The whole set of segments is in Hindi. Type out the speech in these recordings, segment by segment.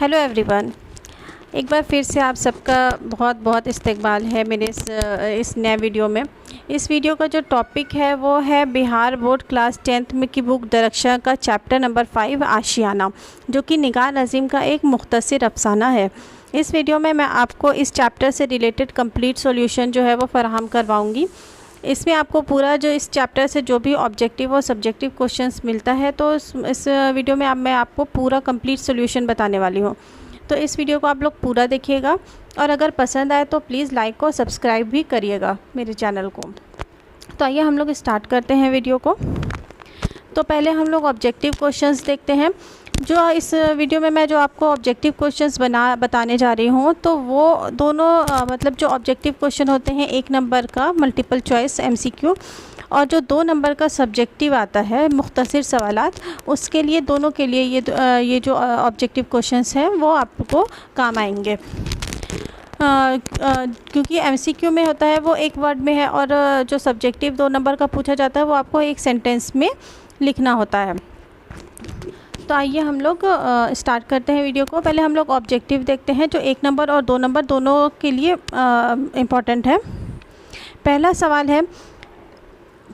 हेलो एवरीवन, एक बार फिर से आप सबका बहुत बहुत इस्तकबाल है मेरे इस नए वीडियो में। इस वीडियो का जो टॉपिक है वो है बिहार बोर्ड क्लास 10th में की बुक दरक्षा का चैप्टर नंबर 5 आशियाना, जो कि निगार अज़ीम का एक मुख्तसर अफसाना है। इस वीडियो में मैं आपको इस चैप्टर से रिलेटेड कंप्लीट सॉल्यूशन जो है वो फ़राहम करवाऊँगी। इसमें आपको पूरा जो इस चैप्टर से जो भी ऑब्जेक्टिव और सब्जेक्टिव क्वेश्चंस मिलता है, तो इस वीडियो में मैं आपको पूरा कंप्लीट सॉल्यूशन बताने वाली हूँ। तो इस वीडियो को आप लोग पूरा देखिएगा और अगर पसंद आए तो प्लीज़ लाइक और सब्सक्राइब भी करिएगा मेरे चैनल को। तो आइए हम लोग स्टार्ट करते हैं वीडियो को। तो पहले हम लोग ऑब्जेक्टिव क्वेश्चंस देखते हैं। जो इस वीडियो में मैं जो आपको ऑब्जेक्टिव क्वेश्चंस बताने जा रही हूँ, तो वो दोनों मतलब जो ऑब्जेक्टिव क्वेश्चन होते हैं 1 नंबर का मल्टीपल चॉइस MCQ और जो 2 नंबर का सब्जेक्टिव आता है मुख्तसर सवालात, उसके लिए दोनों के लिए ये जो ऑब्जेक्टिव क्वेश्चंस हैं वो आपको काम आएंगे। क्योंकि MCQ में होता है वो एक वर्ड में है और जो सब्जेक्टिव 2 नंबर का पूछा जाता है वो आपको एक सेंटेंस में लिखना होता है। तो आइए हम लोग स्टार्ट करते हैं वीडियो को। पहले हम लोग ऑब्जेक्टिव देखते हैं जो 1 नंबर और 2 नंबर दोनों के लिए इम्पॉर्टेंट है। पहला सवाल है,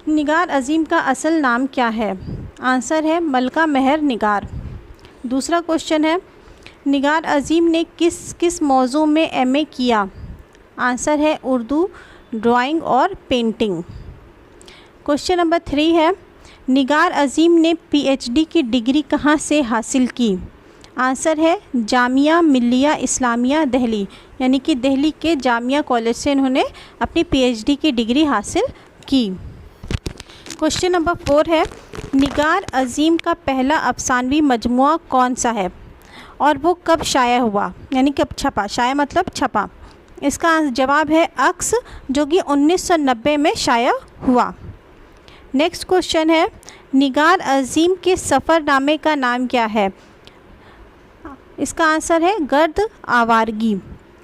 निगार अज़ीम का असल नाम क्या है? आंसर है मलका महर निगार। दूसरा क्वेश्चन है, निगार अज़ीम ने किस किस मौजू में MA किया? आंसर है उर्दू, ड्राइंग और पेंटिंग। क्वेश्चन नंबर 3 है, निगार अज़ीम ने PhD की डिग्री कहाँ से हासिल की? आंसर है जामिया मिल्लिया इस्लामिया दिल्ली, यानी कि दिल्ली के जामिया कॉलेज से इन्होंने अपनी PhD की डिग्री हासिल की। क्वेश्चन नंबर 4 है, निगार अज़ीम का पहला अफसानवी मजमुआ कौन सा है और वो कब शाया हुआ, यानी कब छपा? शाया मतलब छपा। इसका जवाब है अक्स, जो कि 1990 में शाया हुआ। नेक्स्ट क्वेश्चन है, निगार अज़ीम के सफ़रनामे का नाम क्या है? इसका आंसर है गर्द आवारगी।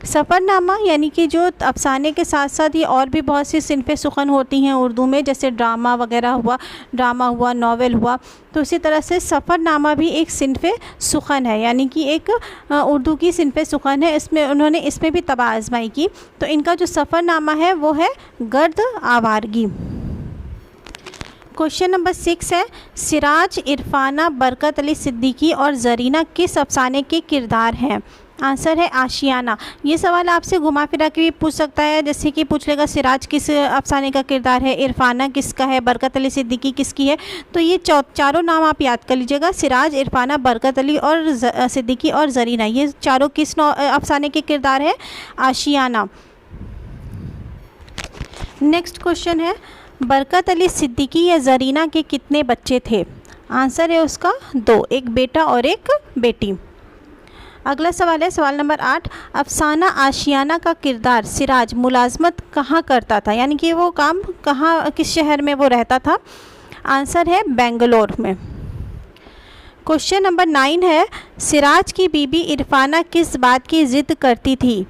सफ़रनामा यानी कि जो अफसाने के साथ साथ ये और भी बहुत सी सिनफ़े सुखन होती हैं उर्दू में, जैसे ड्रामा वगैरह हुआ, नावल हुआ, तो इसी तरह से सफ़रनामा भी एक सिनफ़े सुखन है, यानी कि एक उर्दू की सिनफ़े सुखन है। इसमें उन्होंने इसमें भी तबाह आज़माई की। तो इनका जो सफ़रनामा है वो है गर्द आवारगी। क्वेश्चन नंबर 6 है, सिराज, इरफाना, बरकत अली सिद्दीकी और ज़रीना किस अफसाने के किरदार हैं? आंसर है आशियाना। ये सवाल आपसे घुमा फिरा के भी पूछ सकता है, जैसे कि पूछ लेगा सिराज किस अफसाने का किरदार है, इरफाना किसका है, बरकत अली सिद्दीकी किसकी है। तो ये चारों नाम आप याद कर लीजिएगा, सिराज, इरफाना, बरकत अली और सिद्दीकी और ज़रीना, ये चारों किस अफसाने के किरदार है? आशियाना। नेक्स्ट क्वेश्चन है, बरकत अली सिद्दीकी या ज़रीना के कितने बच्चे थे? आंसर है उसका 2, एक बेटा और एक बेटी। अगला सवाल है सवाल नंबर 8, अफसाना आशियाना का किरदार सिराज मुलाजमत कहाँ करता था, यानी कि वो काम कहाँ, किस शहर में वो रहता था? आंसर है बेंगलोर में। क्वेश्चन नंबर 9 है, सिराज की बीबी इरफाना किस बात की ज़िद करती थी?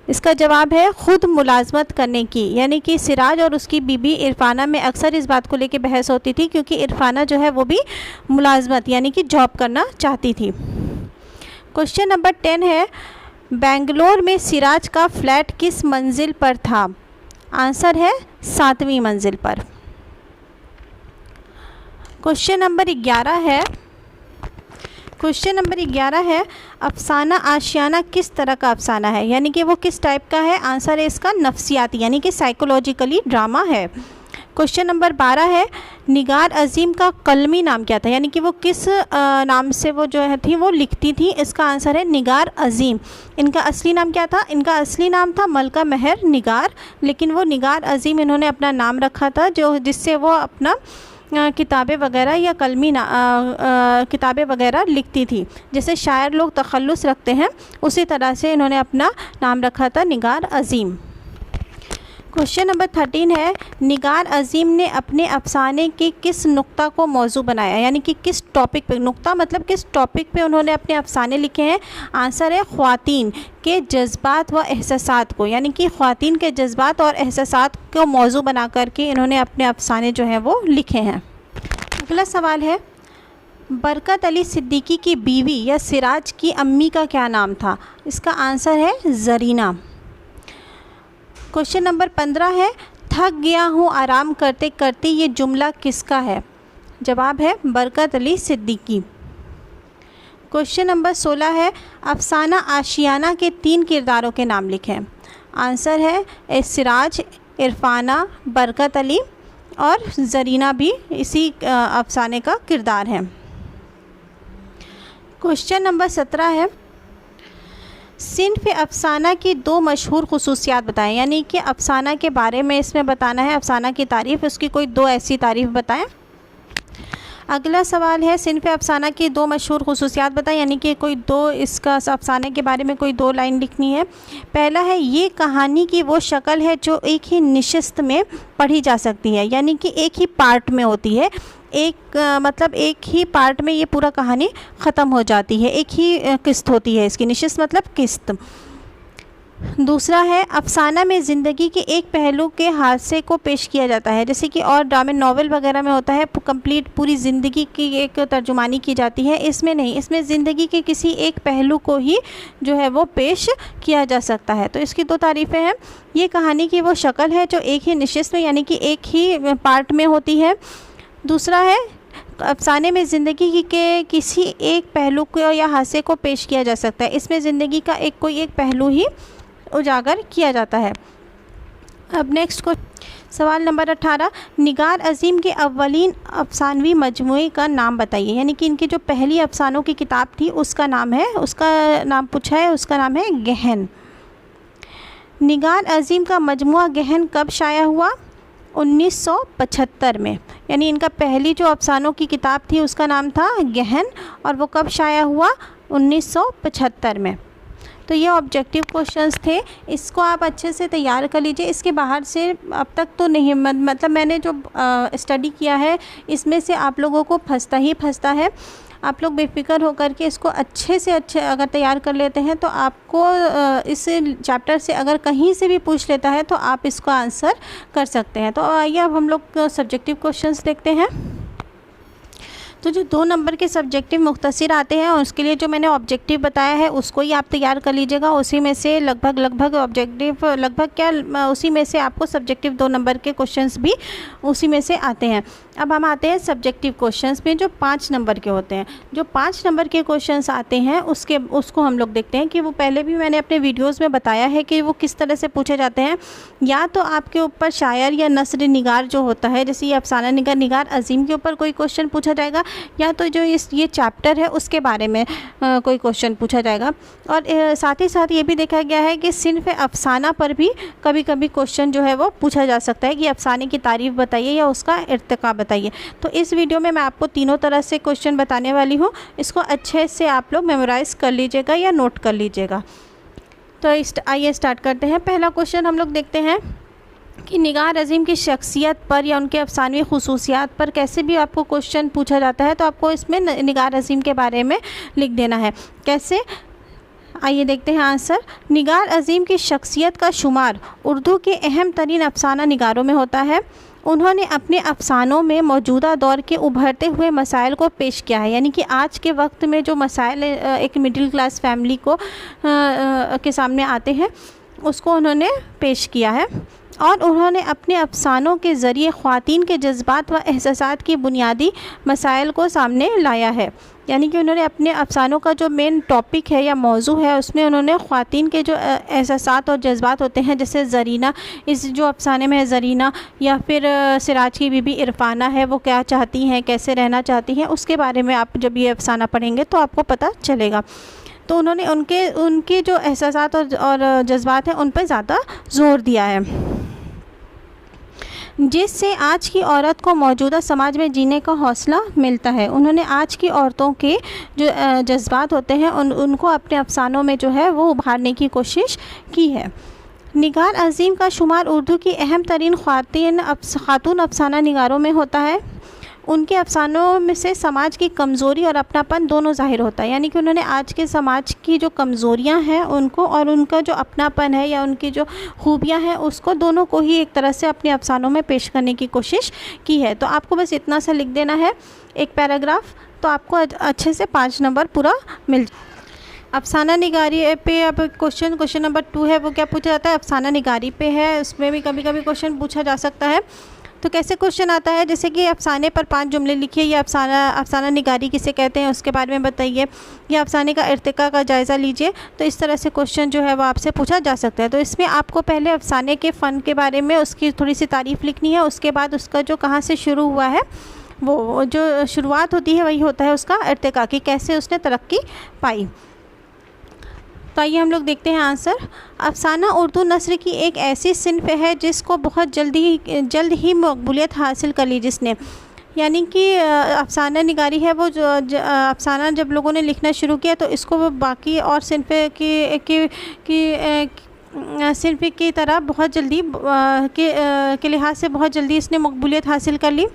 इसका जवाब है ख़ुद मुलाजमत करने की, यानी कि सिराज और उसकी बीबी इरफाना में अक्सर इस बात को लेकर बहस होती थी, क्योंकि इरफाना जो है वो भी मुलाजमत यानी कि जॉब करना चाहती थी। क्वेश्चन नंबर 10 है, बेंगलोर में सिराज का फ्लैट किस मंजिल पर था? आंसर है 7वीं मंजिल पर। क्वेश्चन नंबर 11 है, अफसाना आशियाना किस तरह का अफसाना है, यानी कि वो किस टाइप का है? आंसर है इसका नफ्सियाती, यानी कि साइकोलॉजिकली ड्रामा है। क्वेश्चन नंबर 12 है, निगार अज़ीम का कलमी नाम क्या था, यानी कि वो किस नाम से वो जो है थी वो लिखती थी? इसका आंसर है निगार अज़ीम। इनका असली नाम क्या था? इनका असली नाम था मलका महर निगार, लेकिन वो निगार अज़ीम इन्होंने अपना नाम रखा था, जो जिससे वो अपना किताबें वगैरह या कलमी किताबें वगैरह लिखती थी। जैसे शायर लोग तखल्लुस रखते हैं, उसी तरह से इन्होंने अपना नाम रखा था निगार अज़ीम। क्वेश्चन नंबर 13 है, निगार अज़ीम ने अपने अफसाने के किस नुक्ता को मौजू बनाया, यानी कि किस टॉपिक पे, नुक्ता मतलब किस टॉपिक पे उन्होंने अपने अफसाने लिखे हैं? आंसर है ख्वातीन के जज्बात व एहसासात को, यानी कि ख्वातीन के जज्बात और एहसासात को मौजू बना करके इन्होंने अपने अफसाने जो हैं वो लिखे हैं। अगला सवाल है, बरकत अली सिद्दीकी की बीवी या सिराज की अम्मी का क्या नाम था? इसका आंसर है ज़रीना। क्वेश्चन नंबर 15 है, थक गया हूँ आराम करते करते, ये जुमला किसका है? जवाब है बरकत अली सिद्दीकी। क्वेश्चन नंबर 16 है, अफसाना आशियाना के 3 किरदारों के नाम लिखें। आंसर है सिराज, इरफाना, बरकत अली और ज़रीना भी इसी अफसाने का किरदार है। क्वेश्चन नंबर 17 है, सिन्फ़ अफसाना की 2 मशहूर खुसूसियात बताएं। यानी कि अफसाना के बारे में इसमें बताना है, अफसाना की तारीफ़, उसकी कोई 2 ऐसी तारीफ़ बताएं। अगला सवाल है, सिन्फ़ अफसाना की 2 मशहूर खुसूसियात बताएं। यानी कि कोई 2 इसका अफसाने के बारे में कोई 2 लाइन लिखनी है। पहला है, ये कहानी की वो शक्ल है जो एक ही निशिस्त में पढ़ी जा सकती है। यानी कि एक ही पार्ट में होती है, मतलब एक ही पार्ट में ये पूरा कहानी ख़त्म हो जाती है, एक ही किस्त होती है इसकी, निशिस्त मतलब किस्त। दूसरा है, अफसाना में ज़िंदगी के एक पहलू के हादसे को पेश किया जाता है। जैसे कि और ड्रामे नॉवेल वगैरह में होता है कंप्लीट पूरी ज़िंदगी की एक तर्जुमानी की जाती है, इसमें नहीं, इसमें ज़िंदगी के किसी एक पहलू को ही जो है वो पेश किया जा सकता है। तो इसकी 2 तारीफ़ें हैं, ये कहानी की वो शक्ल है जो एक ही निशिस्त में यानी कि एक ही पार्ट में होती है। दूसरा है, अफसाने में ज़िंदगी के किसी एक पहलू को या हादसे को पेश किया जा सकता है, इसमें ज़िंदगी का कोई एक पहलू ही उजागर किया जाता है। अब नेक्स्ट को सवाल नंबर 18, निगार अज़ीम के अव्वलीन अफसानवी मजमूए का नाम बताइए। यानी कि इनकी जो पहली अफसानों की किताब थी उसका नाम पूछा है, उसका नाम है गहन। निगार अज़ीम का मजमुआ गहन कब शाया हुआ? 1975 में। यानी इनका पहली जो अफसानों की किताब थी उसका नाम था गहन, और वो कब शाया हुआ? 1975 में। तो ये ऑब्जेक्टिव क्वेश्चंस थे, इसको आप अच्छे से तैयार कर लीजिए। इसके बाहर से अब तक तो नहीं, मतलब मैंने जो स्टडी किया है इसमें से आप लोगों को फंसता है। आप लोग बेफिक्र होकर के इसको अच्छे से अगर तैयार कर लेते हैं तो आपको इस चैप्टर से अगर कहीं से भी पूछ लेता है तो आप इसको आंसर कर सकते हैं। तो आइए अब हम लोग सब्जेक्टिव क्वेश्चंस देखते हैं। तो जो 2 नंबर के सब्जेक्टिव मुख्तसर आते हैं उसके लिए जो मैंने ऑब्जेक्टिव बताया है उसको ही आप तैयार कर लीजिएगा। उसी में से लगभग ऑब्जेक्टिव उसी में से आपको सब्जेक्टिव 2 नंबर के क्वेश्चंस भी उसी में से आते हैं। अब हम आते हैं सब्जेक्टिव क्वेश्चंस में जो 5 नंबर के होते हैं। जो 5 नंबर के क्वेश्चंस आते हैं उसको हम लोग देखते हैं कि वो पहले भी मैंने अपने वीडियोज़ में बताया है कि वो किस तरह से पूछे जाते हैं। या तो आपके ऊपर शायर या नस्र निगार जो होता है, जैसे ये अफसाना निगार अज़ीम के ऊपर कोई क्वेश्चन पूछा जाएगा, या तो जो ये चैप्टर है उसके बारे में कोई क्वेश्चन पूछा जाएगा। और साथ ही साथ ये भी देखा गया है कि सिन्फ़ अफसाना पर भी कभी कभी क्वेश्चन जो है वो पूछा जा सकता है कि अफसाने की तारीफ़ बताइए या उसका इर्तिक़ा बताइए। तो इस वीडियो में मैं आपको तीनों तरह से क्वेश्चन बताने वाली हूँ, इसको अच्छे से आप लोग मेमोराइज़ कर लीजिएगा या नोट कर लीजिएगा। तो आइए स्टार्ट करते हैं। पहला क्वेश्चन हम लोग देखते हैं कि निगार अज़ीम की शख्सियत पर या उनके अफसानवी खुसूसियात पर कैसे भी आपको क्वेश्चन पूछा जाता है तो आपको इसमें निगार अज़ीम के बारे में लिख देना है। कैसे, आइए देखते हैं आंसर। निगार अज़ीम की शख्सियत का शुमार उर्दू के अहम तरीन अफसाना निगारों में होता है। उन्होंने अपने अफसानों में मौजूदा दौर के उभरते हुए मसाइल को पेश किया है। यानी कि आज के वक्त में जो मसाइल एक मिडिल क्लास फैमिली के सामने आते हैं उसको उन्होंने पेश किया है। और उन्होंने अपने अफसानों के ज़रिए ख़्वातीन के जज्बात व एहसासात की बुनियादी मसाइल को सामने लाया है। यानी कि उन्होंने अपने अफसानों का जो मेन टॉपिक है या मौजू है उसमें उन्होंने ख़्वातीन के जो एहसासात और जज्बात होते हैं, जैसे ज़रीना, इस जो अफसाने में है ज़रीना, या फिर सिराज की बीबी इरफाना है, वो क्या चाहती हैं, कैसे रहना चाहती हैं, उसके बारे में आप जब ये अफसाना पढ़ेंगे तो आपको पता चलेगा। तो उन्होंने उनके जो एहसासात और जज्बात हैं उन पर ज़्यादा ज़ोर दिया है, जिससे आज की औरत को मौजूदा समाज में जीने का हौसला मिलता है। उन्होंने आज की औरतों के जो जज्बात होते हैं उनको अपने अफसानों में जो है वो उभारने की कोशिश की है। निगार अज़ीम का शुमार उर्दू की अहम तरीन खातून अफसाना निगारों में होता है। उनके अफसानों में से समाज की कमज़ोरी और अपनापन दोनों ज़ाहिर होता है। यानी कि उन्होंने आज के समाज की जो कमज़ोरियां हैं उनको और उनका जो अपनापन है या उनकी जो खूबियां हैं उसको दोनों को ही एक तरह से अपने अफसानों में पेश करने की कोशिश की है। तो आपको बस इतना सा लिख देना है एक पैराग्राफ, तो आपको अच्छे से 5 नंबर पूरा मिल जाए। अफसाना निगारी पे अब क्वेश्चन नंबर 2 है, वो क्या पूछा जाता है, अफसाना निगारी पे है। उसमें भी कभी कभी क्वेश्चन पूछा जा सकता है। तो कैसे क्वेश्चन आता है, जैसे कि अफसाने पर 5 जुमले लिखिए, या अफसाना निगारी किसे कहते हैं उसके बारे में बताइए, या अफसाने का इर्तिका का जायज़ा लीजिए। तो इस तरह से क्वेश्चन जो है वो आपसे पूछा जा सकता है। तो इसमें आपको पहले अफसाने के फ़न के बारे में उसकी थोड़ी सी तारीफ़ लिखनी है, उसके बाद उसका जो कहाँ से शुरू हुआ है, वो जो शुरुआत होती है वही होता है उसका इर्तिका की, कैसे उसने तरक्की पाई। तो आइए हम लोग देखते हैं आंसर। अफसाना उर्दू नस्र की एक ऐसी सिन्फ है जिसको बहुत जल्द ही मकबूलियत हासिल कर ली जिसने, यानी कि अफसाना निगारी है वो जो अफसाना जब लोगों ने लिखना शुरू किया तो इसको वो बाकी और सिन्फ सिन्फ की तरह बहुत जल्दी के लिहाज से बहुत जल्दी इसने मकबूलियत हासिल कर ली।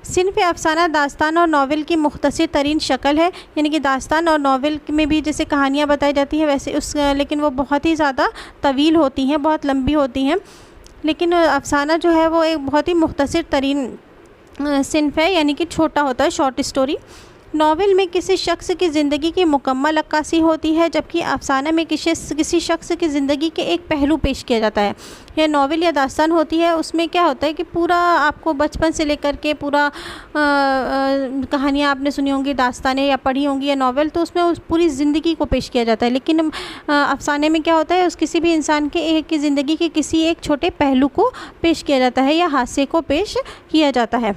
सिन्फ अफसाना दास्तान और नावल की मुख्तसर तरीन शक्ल है, यानी कि दास्तान और नावल में भी जैसे कहानियाँ बताई जाती हैं वैसे लेकिन वो बहुत ही ज़्यादा तवील होती हैं, बहुत लंबी होती हैं। लेकिन अफसाना जो है वो एक बहुत ही मुख्तसर तरीन सिन्फ है, यानी कि छोटा होता है, शॉर्ट स्टोरी। नावल में किसी शख्स की ज़िंदगी की मुकम्मल अक्कासी होती है, जबकि अफसाना में किसी शख्स की ज़िंदगी के एक पहलू पेश किया जाता है। यह नावल या दास्तान होती है, उसमें क्या होता है कि पूरा आपको बचपन से लेकर के पूरा कहानियाँ आपने सुनी होंगी, दास्तानें या पढ़ी होंगी या नावल, तो उसमें उस पूरी ज़िंदगी को पेश किया जाता है। लेकिन अफसाने में क्या होता है, उस किसी भी इंसान के एक की ज़िंदगी के किसी एक छोटे पहलू को पेश किया जाता है या हादसे को पेश किया जाता है।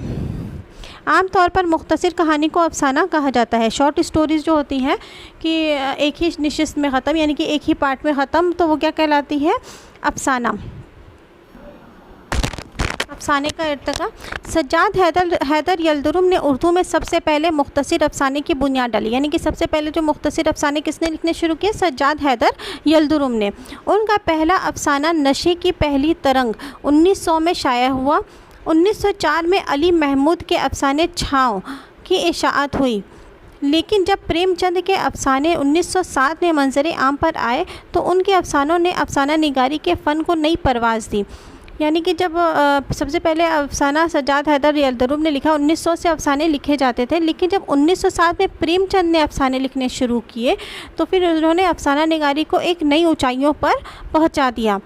आमतौर पर मुख्तसर कहानी को अफसाना कहा जाता है। शॉर्ट स्टोरीज़ जो होती हैं कि एक ही नशिस्त में ख़त्म, यानी कि एक ही पार्ट में ख़त्म, तो वो क्या कहलाती है, अफसाना। अफसाने का इर्तिका। सज्जाद हैदर यल्दुरुम ने उर्दू में सबसे पहले मुख्तसर अफसाने की बुनियाद डाली, यानी कि सबसे पहले जो मुख्तसर अफसाने किसने लिखने शुरू किए, सज्जाद हैदर यल्दुरुम ने। उनका पहला अफसाना नशे की पहली तरंग 1900 में शाया हुआ। 1904 में अली महमूद के अफसाने छाँव की इशाअत हुई, लेकिन जब प्रेमचंद के अफसाने 1907 में मंजर आम पर आए तो उनके अफसानों ने अफसाना निगारी के फ़न को नई परवाज़ दी। यानी कि जब सबसे पहले अफसाना सज्जाद हैदर यल्दुरुम ने लिखा, 1900 से अफसाने लिखे जाते थे, लेकिन जब 1907 में प्रेमचंद ने अफसाने लिखने शुरू किए तो फिर उन्होंने अफसाना निगारी को एक नई ऊंचाइयों पर पहुंचा दिया।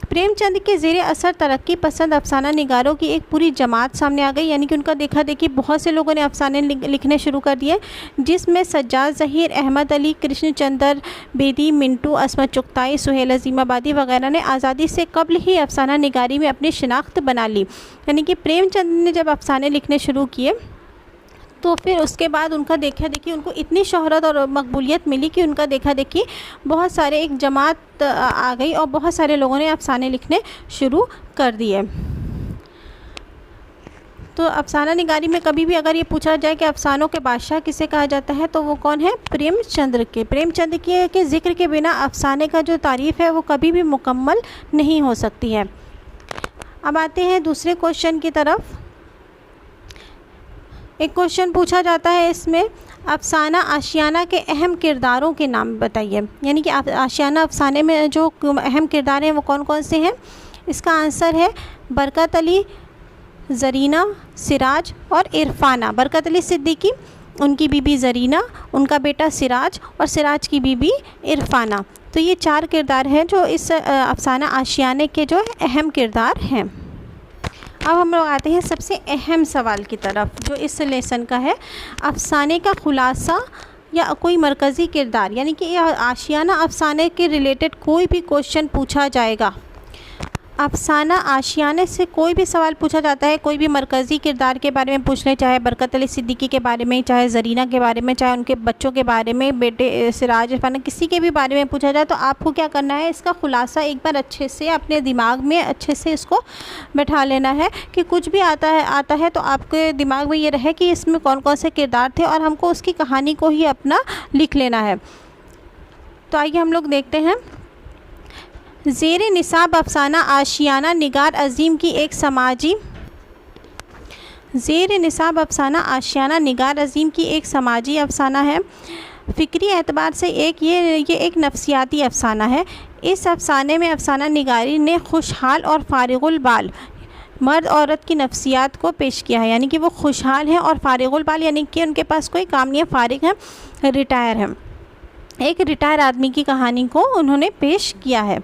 प्रेमचंद के ज़ेरे असर तरक्की पसंद अफसाना निगारों की एक पूरी जमात सामने आ गई, यानी कि उनका देखा देखी बहुत से लोगों ने अफसाने लिखने शुरू कर दिए, जिसमें सज्जाद ज़हीर, अहमद अली, कृष्णचंद्र बेदी, मिंटू, असमत चुगताई, सुहेल अजीमाबादी वगैरह ने आज़ादी से कबल ही अफसाना निगारी में अपनी शिनाख्त बना ली। यानी कि प्रेमचंद ने जब अफसाने लिखने शुरू किए तो फिर उसके बाद उनका देखा देखी उनको इतनी शोहरत और मकबूलियत मिली कि उनका देखा देखी बहुत सारे एक जमात आ गई और बहुत सारे लोगों ने अफसाने लिखने शुरू कर दिए। तो अफसाना निगारी में कभी भी अगर ये पूछा जाए कि अफसानों के बादशाह किसे कहा जाता है तो वो कौन है, प्रेमचंद के ज़िक्र के बिना अफसाने का जो तारीफ़ है वो कभी भी मुकम्मल नहीं हो सकती है। अब आते हैं दूसरे क्वेश्चन की तरफ। एक क्वेश्चन पूछा जाता है इसमें, अफसाना आशियाना के अहम किरदारों के नाम बताइए। यानी कि आशियाना अफसाने में जो अहम किरदार हैं वो कौन कौन से हैं। इसका आंसर है बरकत अली, ज़रीना, सिराज और इरफाना। बरकत अली सिद्दीकी, उनकी बीबी ज़रीना, उनका बेटा सिराज और सिराज की बीबी इरफाना। तो ये 4 किरदार हैं जो इस अफसाना आशियाने के जो अहम किरदार हैं। अब हम लोग आते हैं सबसे अहम सवाल की तरफ जो इस लेसन का है, अफसाने का खुलासा या कोई मरकज़ी किरदार। यानी कि आशियाना अफसाने के रिलेटेड कोई भी क्वेश्चन पूछा जाएगा, अफसाना आशियाने से कोई भी सवाल पूछा जाता है, कोई भी मरकज़ी किरदार के बारे में पूछ ले, चाहे बरकत अली सिद्दीकी के बारे में, चाहे ज़रीना के बारे में, चाहे उनके बच्चों के बारे में, बेटे सिराज, इरफान, किसी के भी बारे में पूछा जाए तो आपको क्या करना है, इसका खुलासा एक बार अच्छे से अपने दिमाग में अच्छे से इसको बैठा लेना है कि कुछ भी आता है तो आपके दिमाग में ये रहे कि इसमें कौन कौन से किरदार थे और हमको उसकी कहानी को ही अपना लिख लेना है। तो आइए हम लोग देखते हैं। ज़ेरे निसाब अफसाना आशियाना निगार अज़ीम की एक समाजी ज़ेर निसाब अफसाना आशियाना निगार अज़ीम की एक समाजी अफसाना है। फ़िक्री एतबार से ये एक नफ्सियाती अफसाना है। इस अफसाने में अफसाना निगारी ने खुशहाल और फारिगुल बाल मर्द औरत की नफ्सियात को पेश किया है, यानी कि वो खुशहाल हैं और फारिगुल बाल यानी कि उनके पास कोई काम नहीं है, फारिग हैं, रिटायर हैं। एक रिटायर आदमी की कहानी को उन्होंने पेश किया है।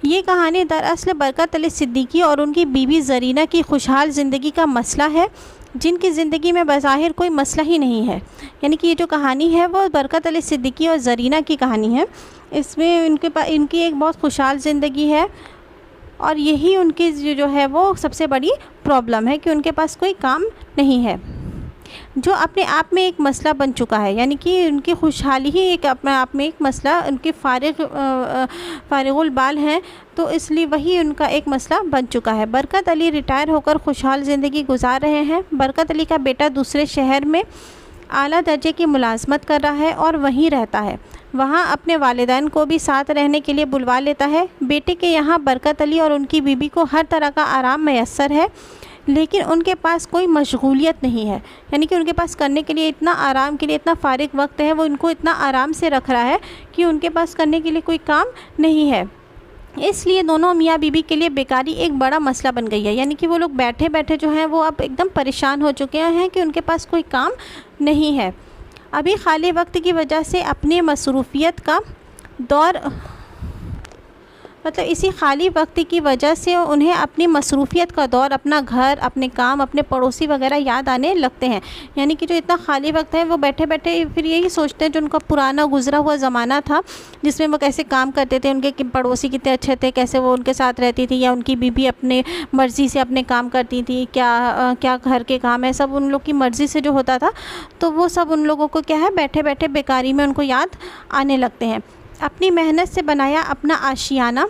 ये कहानी दरअसल बरकत अली सिद्दीकी और उनकी बीवी ज़रीना की खुशहाल ज़िंदगी का मसला है, जिनकी ज़िंदगी में बज़ाहिर कोई मसला ही नहीं है। यानी कि ये जो कहानी है वो बरकत अली सिद्दीकी और ज़रीना की कहानी है। इसमें इनकी एक बहुत खुशहाल ज़िंदगी है और यही उनकी जो है वो सबसे बड़ी प्रॉब्लम है कि उनके पास कोई काम नहीं है, जो अपने आप में एक मसला बन चुका है। यानी कि उनकी खुशहाली ही एक अपने आप में एक मसला, उनके फारिगुल बाल हैं, तो इसलिए वही उनका एक मसला बन चुका है। बरकत अली रिटायर होकर खुशहाल ज़िंदगी गुजार रहे हैं। बरकत अली का बेटा दूसरे शहर में आला दर्जे की मुलाजमत कर रहा है और वहीं रहता है। वहाँ अपने वालिदैन को भी साथ रहने के लिए बुलवा लेता है। बेटे के यहाँ बरकत अली और उनकी बीवी को हर तरह का आराम मैसर है, लेकिन उनके पास कोई मशगूलियत नहीं है। यानी कि उनके पास करने के लिए इतना आराम के लिए इतना फ़ारिग वक्त है, वो इनको इतना आराम से रख रहा है कि उनके पास करने के लिए कोई काम नहीं है। इसलिए दोनों मियाँ बीवी के लिए बेकारी एक बड़ा मसला बन गई है। यानी कि वो लोग बैठे बैठे जो हैं वो अब एकदम परेशान हो चुके हैं कि उनके पास कोई काम नहीं है। अभी खाली वक्त की वजह से अपने मसरूफ़ियत का दौर मतलब इसी खाली वक्त की वजह से उन्हें अपनी मसरूफ़ियत का दौर, अपना घर, अपने काम, अपने पड़ोसी वगैरह याद आने लगते हैं। यानी कि जो इतना खाली वक्त है वो बैठे बैठे फिर यही सोचते हैं जो उनका पुराना गुज़रा हुआ ज़माना था, जिसमें वो कैसे काम करते थे, उनके पड़ोसी कितने अच्छे थे, कैसे वो उनके साथ रहती थी, या उनकी बीवी अपने मर्ज़ी से अपने काम करती थी, क्या घर के काम है सब उन लोग की मर्ज़ी से जो होता था। तो वो सब उन लोगों को क्या है, बैठे बैठे बेकारी में उनको याद आने लगते हैं। अपनी मेहनत से बनाया अपना आशियाना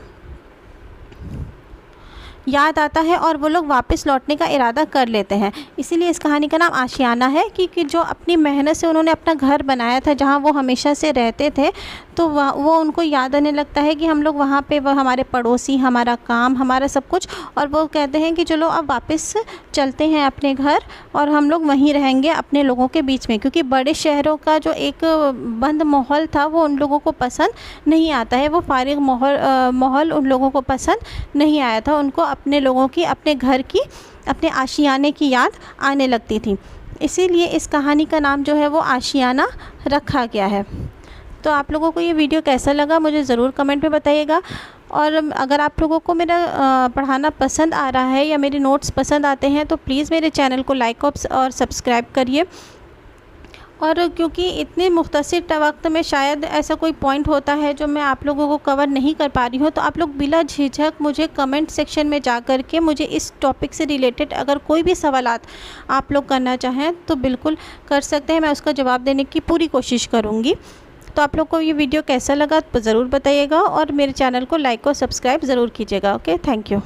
याद आता है और वो लोग वापस लौटने का इरादा कर लेते हैं। इसीलिए इस कहानी का नाम आशियाना है कि जो अपनी मेहनत से उन्होंने अपना घर बनाया था, जहाँ वो हमेशा से रहते थे, तो वो उनको याद आने लगता है कि हम लोग वहाँ पे, वो हमारे पड़ोसी, हमारा काम, हमारा सब कुछ, और वो कहते हैं कि चलो अब वापस चलते हैं अपने घर और हम लोग वहीं रहेंगे अपने लोगों के बीच में, क्योंकि बड़े शहरों का जो एक बंद माहौल था वो उन लोगों को पसंद नहीं आता है। वो फारिग माहौल उन लोगों को पसंद नहीं आया था। उनको अपने लोगों की, अपने घर की, अपने आशियाने की याद आने लगती थी। इसीलिए इस कहानी का नाम जो है वो आशियाना रखा गया है। तो आप लोगों को ये वीडियो कैसा लगा मुझे ज़रूर कमेंट में बताइएगा। और अगर आप लोगों को मेरा पढ़ाना पसंद आ रहा है या मेरे नोट्स पसंद आते हैं तो प्लीज़ मेरे चैनल को लाइक और सब्सक्राइब करिए। और क्योंकि इतने मुख्तसर वक्त में शायद ऐसा कोई पॉइंट होता है जो मैं आप लोगों को कवर नहीं कर पा रही हूँ, तो आप लोग बिला झिझक मुझे कमेंट सेक्शन में जा कर के मुझे इस टॉपिक से रिलेटेड अगर कोई भी सवालात आप लोग करना चाहें तो बिल्कुल कर सकते हैं। मैं उसका जवाब देने की पूरी कोशिश करूँगी। तो आप लोग को ये वीडियो कैसा लगा तो ज़रूर बताइएगा और मेरे चैनल को लाइक और सब्सक्राइब ज़रूर कीजिएगा। Okay, thank you.